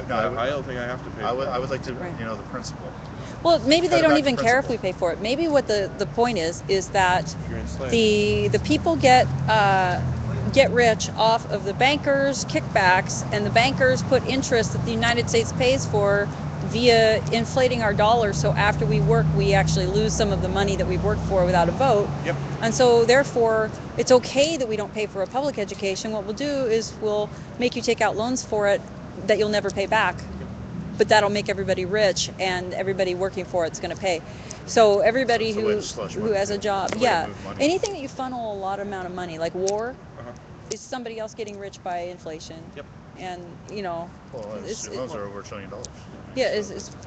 don't think I have to pay. I for would, that. I would like to, Right. the principle. Well, maybe they Cut it don't back to even care if we principle. pay for it. Maybe what the point is that If you're enslaved. the people get rich off of the bankers' kickbacks, and the bankers put interest that the United States pays for via inflating our dollar. So after we work, we actually lose some of the money that we've worked for without a vote. Yep. And so therefore, it's okay that we don't pay for a public education. What we'll do is we'll make you take out loans for it that you'll never pay back. But that'll make everybody rich, and everybody working for it's going to pay. So everybody It's a way who to slush who money, has a too. job, It's a way to yeah, move money. anything that you funnel a lot amount of money, like war, Uh-huh. is somebody else getting rich by inflation. Yep. And Well, it's, student loans are over $1 trillion. yeah,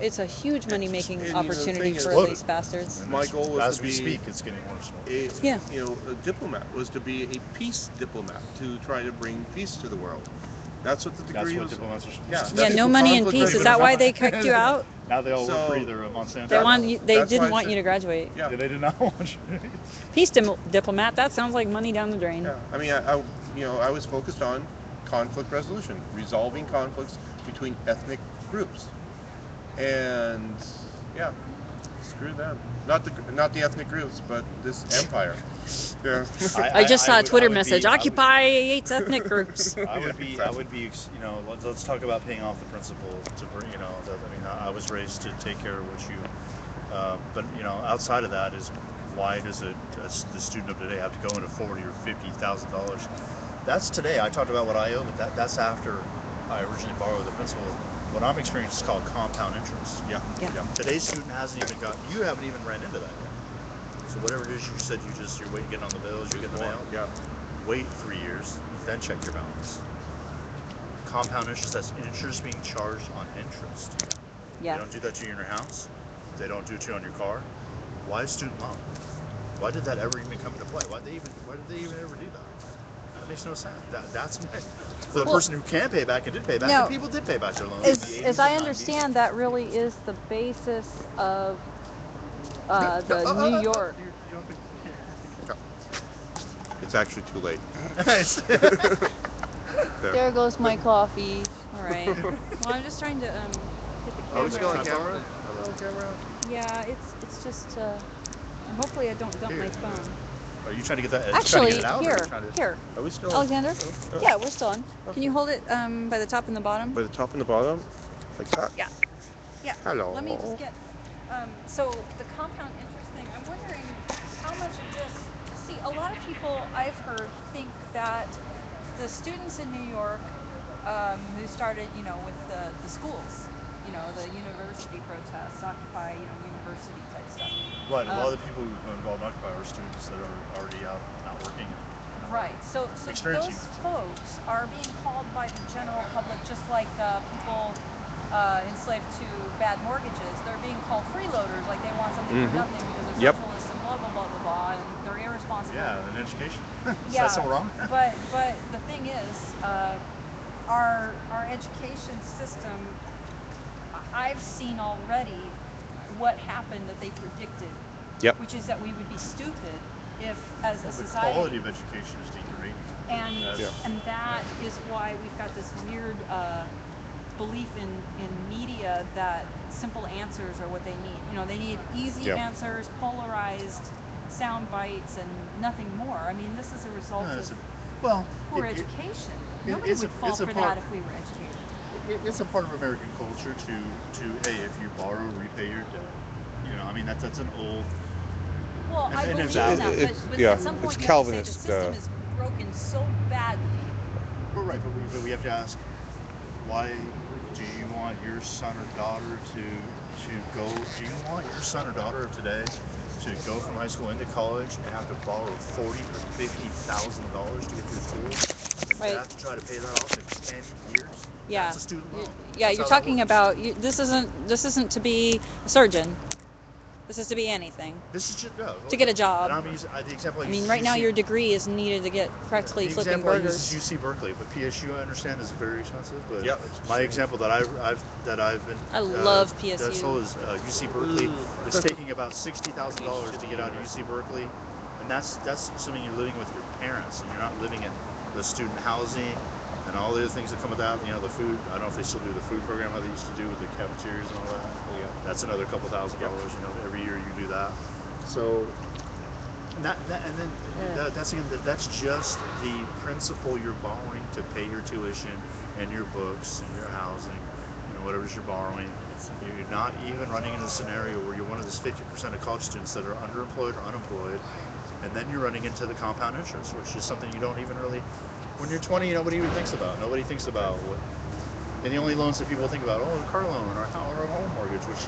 it's a huge money making and, the opportunity thing is- for Loaded. these bastards. And My it's- goal was as to we be speak, it's getting worse. Yeah. A diplomat was to be a peace diplomat to try to bring peace to the world. That's what the That's degree what was. diplomats are supposed Yeah, to that's do. Yeah, no what money and conflict peace. Is resolution that why is. they kicked you out? Now they all So- work for either Monsanto. They or- want you, they That's why didn't I want said- you to graduate. Yeah. Yeah, they did not want you. Peace diplomat. That sounds like money down the drain. Yeah. I mean, I was focused on conflict resolution, resolving conflicts between ethnic groups, and yeah, screw them. Not the ethnic groups, but this empire. Yeah. I just saw a Twitter would message. be- I would- Occupy hates ethnic groups. I would be, let's talk about paying off the principal to bring, I was raised to take care of what you, but, outside of that is why does the student of today have to go into $40,000 or $50,000? That's today. I talked about what I owe, but that's after I originally borrowed the principal. What I'm experiencing is called compound interest. Yeah. Yeah. Today's student you haven't even ran into that yet. So whatever it is you said you're waiting getting on the bills, you get the mail. Yeah. Wait 3 years, then check your balance. Compound interest, that's interest being charged on interest. They Yeah. don't do that to you in your house. They don't do it to you on your car. Why student loan? Why did that ever even come into play? Why did they even ever do that? That makes no sense. That's for the Well, person who can pay back and did pay back. no, and people did pay back their loans. in the 80s As I and 90s. understand, that really is the basis of the New York. It's actually too late. There goes my coffee. All right. Well, I'm just trying to hit the camera. Oh, it's still on Can I camera? borrow Camera? Yeah, it's just. Hopefully, I don't dump my phone. Are you trying to get that? Actually, trying to get it out, or here, trying to- here, Are we still? Alexander. Oh. Yeah, we're still on. Can you hold it by the top and the bottom? By the top and the bottom, like that. Yeah. Yeah. Hello. Let me just get. So the compound interest thing. I'm wondering how much of this. See, a lot of people I've heard think that the students in New York who started, with the schools, the university protests, Occupy, university type stuff. Right, a lot of the people who are involved in Occupy are students that are already out not working. Right. So Experiencing those folks are being called by the general public, just like people enslaved to bad mortgages. They're being called freeloaders, like they want something for nothing because they're Yep. socialists and blah blah blah blah blah, and they're irresponsible. Yeah, and education. Is Yeah, that so wrong? but the thing is, our education system, I've seen already what happened that they predicted. Yep. Which is that we would be stupid if, as a The society, quality of education is degrading. and Yeah. and that is why we've got this weird belief in media that simple answers are what they need. They need easy Yep. answers, polarized sound bites and nothing more. I mean, this is a result No, of well, poor it- education. it- Nobody it's a- would fall it's a for part- that if we were educated. it's a part of American culture to hey, if you borrow, repay your debt. You know, I mean that's an old. Well, I And believe it's in out- that, it's- but yeah, at some it's point you have to say the Calvinist, system is broken so badly. Well, right, but we have to ask, why do you want your son or daughter to go? Do you want your son or daughter of today to go from high school into college and have to borrow $40,000 or $50,000 to get through school? And Right. have to try to pay that off in 10 years. Yeah. That's a student loan. Yeah, That's you're how that talking works. about this isn't to be a surgeon. This is to be anything. This is just no, To get a job. And I'm using the example. I mean, right now your degree is needed to get practically The flipping example I use burgers. is UC Berkeley, but PSU I understand is very expensive. But Yep. my example that I've been I love PSU. That's all is UC Berkeley. It's taking about $60,000 to get out of UC Berkeley, and that's assuming you're living with your parents and you're not living in the student housing and all the other things that come with that. You know, the food. I don't know if they still do the food program how they used to do with the cafeterias and all that. Yeah. That's another couple $1,000. You know, every year you do that. So. That's just the principal you're borrowing to pay your tuition and your books and your housing, you know, whatever it is you're borrowing. You're not even running into a scenario where you're one of those 50% of college students that are underemployed or unemployed, and then you're running into the compound interest, which is something you don't even really, when you're 20, nobody even thinks about. Nobody thinks about what, and the only loans that people think about, a car loan or a home mortgage, which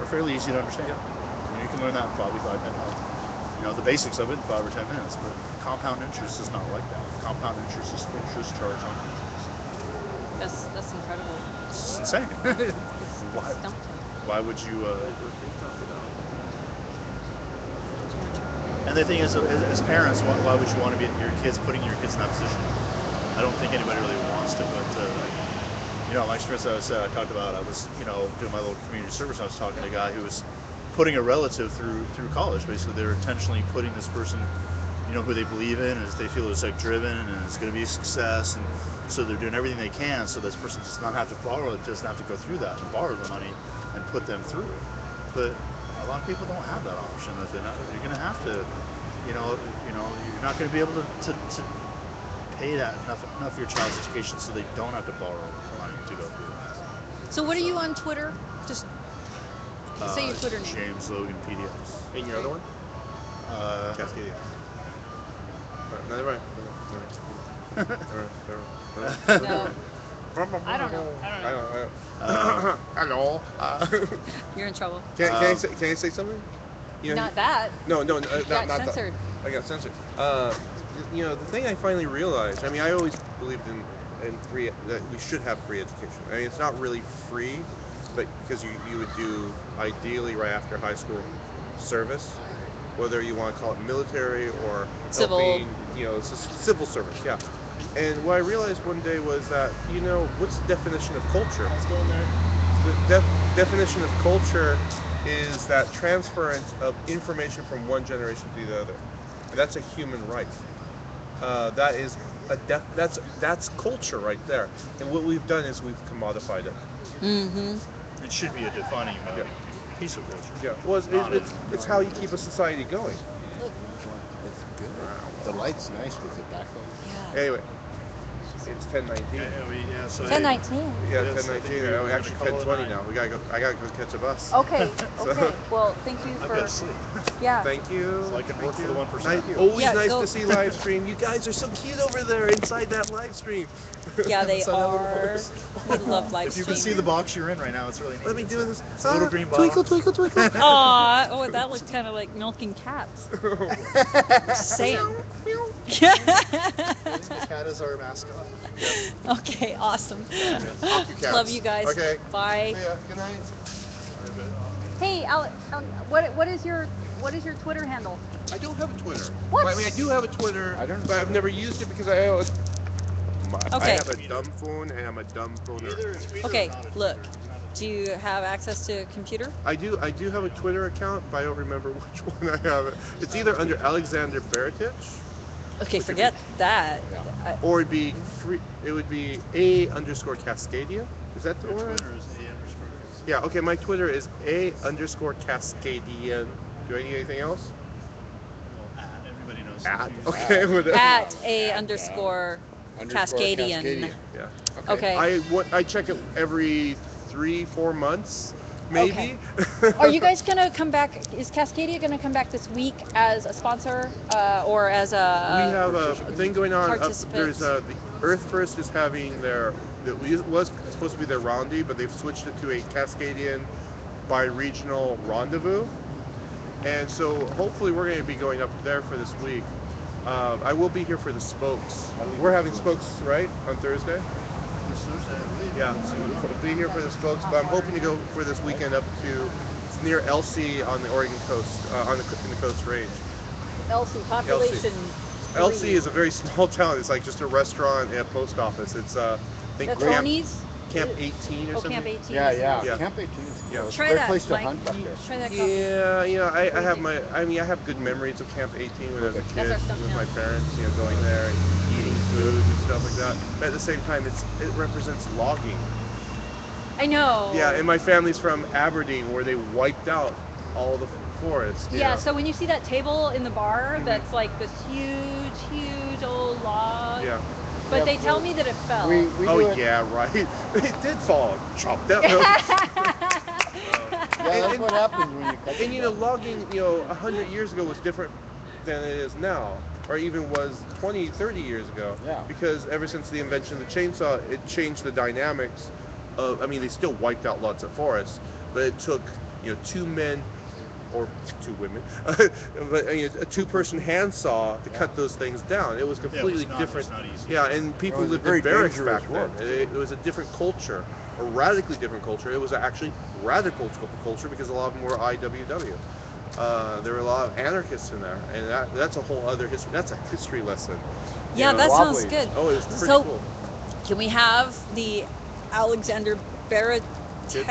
are fairly easy to understand. I mean, you can learn that in probably 5 minutes. You know, the basics of it in 5 or 10 minutes, but compound interest is not like that. Compound interest is interest charged on interest. That's incredible. It's insane. Why? Why would you? And the thing is, as parents, why would you want to be your kids putting your kids in that position? I don't think anybody really wants to, but you know, my experience I talked about, I was, you know, doing my little community service. I was talking to a guy who was putting a relative through college. Basically, they're intentionally putting this person, you know, who they believe in, as they feel is like driven and is going to be a success, and so they're doing everything they can so this person does not have to borrow, doesn't have to go through that and borrow the money and put them through it. But a lot of people don't have that option. That you're going to have to, you know, you're not going to be able to pay that enough of your child's education so they don't have to borrow money to go through it. So what are you on Twitter? Just say your Twitter name. James Logan PDX. And your other one? Cascadia. No, never mind. No. I don't know. Hello. You're in trouble. Can I say something? You know, Not that. No, Got not censored. that. I got censored. You know, the thing I finally realized. I mean, I always believed in free, that we should have free education. I mean, it's not really free, but because you would do ideally right after high school service, whether you want to call it military or Civil. helping, you know, it's just civil service. Yeah. And what I realized one day was that, you know, what's the definition of culture? The definition of culture is that transference of information from one generation to the other. And that's a human right. That is that's culture right there. And what we've done is we've commodified it. Mm-hmm. It should be a defining piece of culture. Yeah. Well, it's how you keep a society going. It's good. The light's nice with the background. Yeah. Anyway, it's 10:19. So 10:19. Yeah, Yes, I 10:19. think we're Actually, gonna call it 10:20 now. I gotta go catch a bus. Okay. So- Okay. Well, thank you I've for. got to sleep. Yeah. Thank you. So I can work Thank for the you. 1%. Always Yeah, nice go- to see live stream. You guys are so cute over there inside that live stream. Yeah, they So that are. was- We love live If you can see streaming. the box you're in right now, it's really neat. Let me do this. It's a little green box. Twinkle, twinkle, twinkle. Aw, oh, that looked kind of like milking cats. Just saying. The cat is our mascot. Okay, awesome. Hockey cats. Love you guys. Okay. Bye. Yeah, good night. Hey, Alex, what is your Twitter handle? I don't have a Twitter. What? I mean, I do have a Twitter, but I've never used it because I Okay. have a dumb phone and I'm a dumb phoner. Okay, look. Do you have access to a computer? I do have a Twitter account, but I don't remember which one I have. It's either under Alexander Beretich, Okay, forget that. or it'd be free. It would be _Cascadia. Is that the Your one? Twitter is A_. Yeah. Okay. My Twitter is _Cascadian. Do I need anything else? At okay, whatever. At a underscore Cascadian. Yeah. Okay. I check it every 3-4 months, maybe. Are you guys gonna come back? Is Cascadia gonna come back this week as a sponsor or as a? We have a thing going on. Participant. There's the Earth First is having their. It was supposed to be their Rondi, but they've switched it to a Cascadian bi-regional rendezvous. And so hopefully we're going to be going up there for this week. I will be here for the spokes. We're having spokes, right, on Thursday? Yeah, so we'll be here for the spokes, but I'm hoping to go for this weekend up to it's near Elsie on the Oregon coast, in the Coast Range. Elsie population. Elsie is a very small town. It's like just a restaurant and a post office. It's I think Camp 18 or something. Camp 18. Yeah. Camp 18 is Yeah. a Try great that, place to Mike. hunt up there. Try that. Yeah, I have good memories of Camp 18 when I was a kid That's our stuff with now. my parents, going there and eating food and stuff like that. But at the same time, it represents logging. I know. Yeah, and my family's from Aberdeen, where they wiped out all the forest. Yeah, so when you see that table in the bar, that's like this huge old log. Yeah. But Yeah, they tell me that it fell. We do Oh it. yeah, right. It did fall. Chopped up. Yeah, that's what happens when you cut And them down. logging, 100 years ago was different than it is now, or even was 20, 30 years ago. Yeah. Because ever since the invention of the chainsaw, it changed the dynamics of, they still wiped out lots of forests, but it took, 2 men or 2 women, but a 2-person handsaw to cut those things down. It was completely different. It's not easy. Yeah, and people It was a lived very in barracks dangerous back work, then. It was a different culture, a radically different culture. It was actually radical culture because a lot of them were IWW. There were a lot of anarchists in there, and that's a whole other history. That's a history lesson. Yeah, that sounds Wobbly. good. Oh, it was pretty So, cool. can we have the Alexander Baratich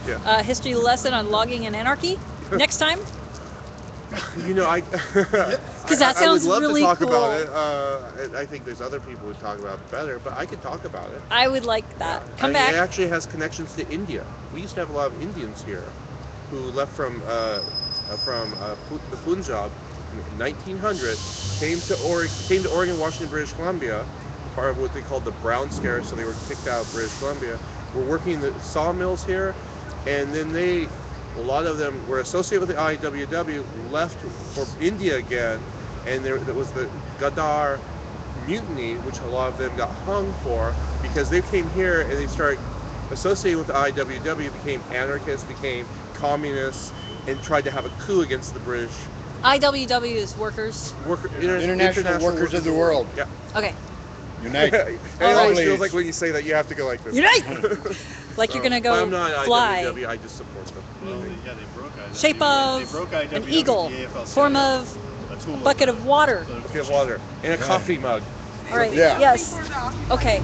Yeah. history lesson on logging and anarchy next time? Because that sounds I would love really to talk cool. about it. I think there's other people who talk about it better, but I could talk about it. I would like that. Come It back. actually has connections to India. We used to have a lot of Indians here who left from the Punjab in 1900, came to Oregon, Washington, British Columbia, part of what they called the Brown Scare, so they were kicked out of British Columbia. Were working the sawmills here, and then a lot of them were associated with the IWW, left for India again, and there was the Ghadar mutiny, which a lot of them got hung for because they came here and they started associating with the IWW, became anarchists, became communists, and tried to have a coup against the British. IWW is workers. International Workers of the World. Yeah. Okay. Unite. It always Please. feels like when you say that you have to go like this. Unite! Like you're gonna But go I'm not fly. IWW, I just support them. Well, they broke IWW. Shape They of broke IWW, an eagle, the AFL-CIO, form of a tool a bucket of water. Okay, water and a coffee mug. All right. Yeah. Yes. Okay.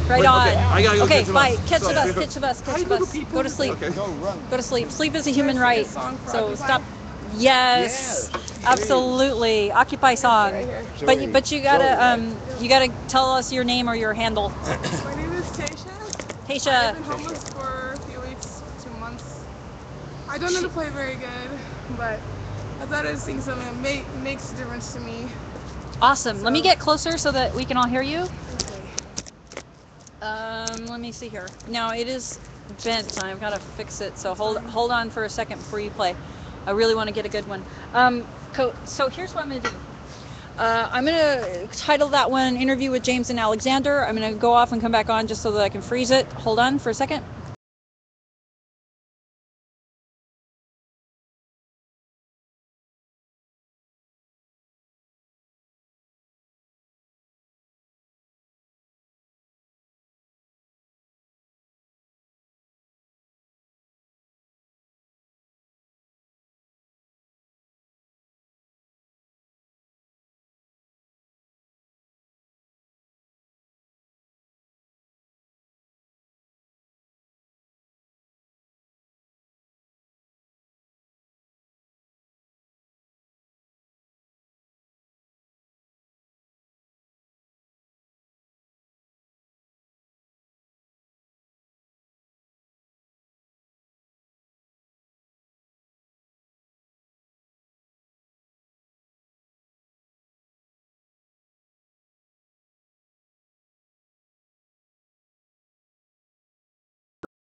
Right Wait, on. okay, I gotta go Okay, catch the bye. bus. Catch the Sorry. bus. Catch the bus. Catch the little bus. people. Go to sleep. Okay. Go run. Go to sleep. Sleep is a human Sing right. a song for So Occupy? stop. Yes. Absolutely. Occupy song. Right here. But you gotta tell us your name or your handle. My name is Tasha. Tasha. I've been homeless for a few weeks, 2 months. I don't know to play very good, but I thought I'd sing something that makes a difference to me. Awesome. Let me get closer so that we can all hear you. Okay. Let me see here. Now it is bent. I've got to fix it. So hold on for a second before you play. I really want to get a good one. So here's what I'm gonna do. I'm gonna title that one "Interview with James and Alexander." I'm gonna go off and come back on just so that I can freeze it. Hold on for a second.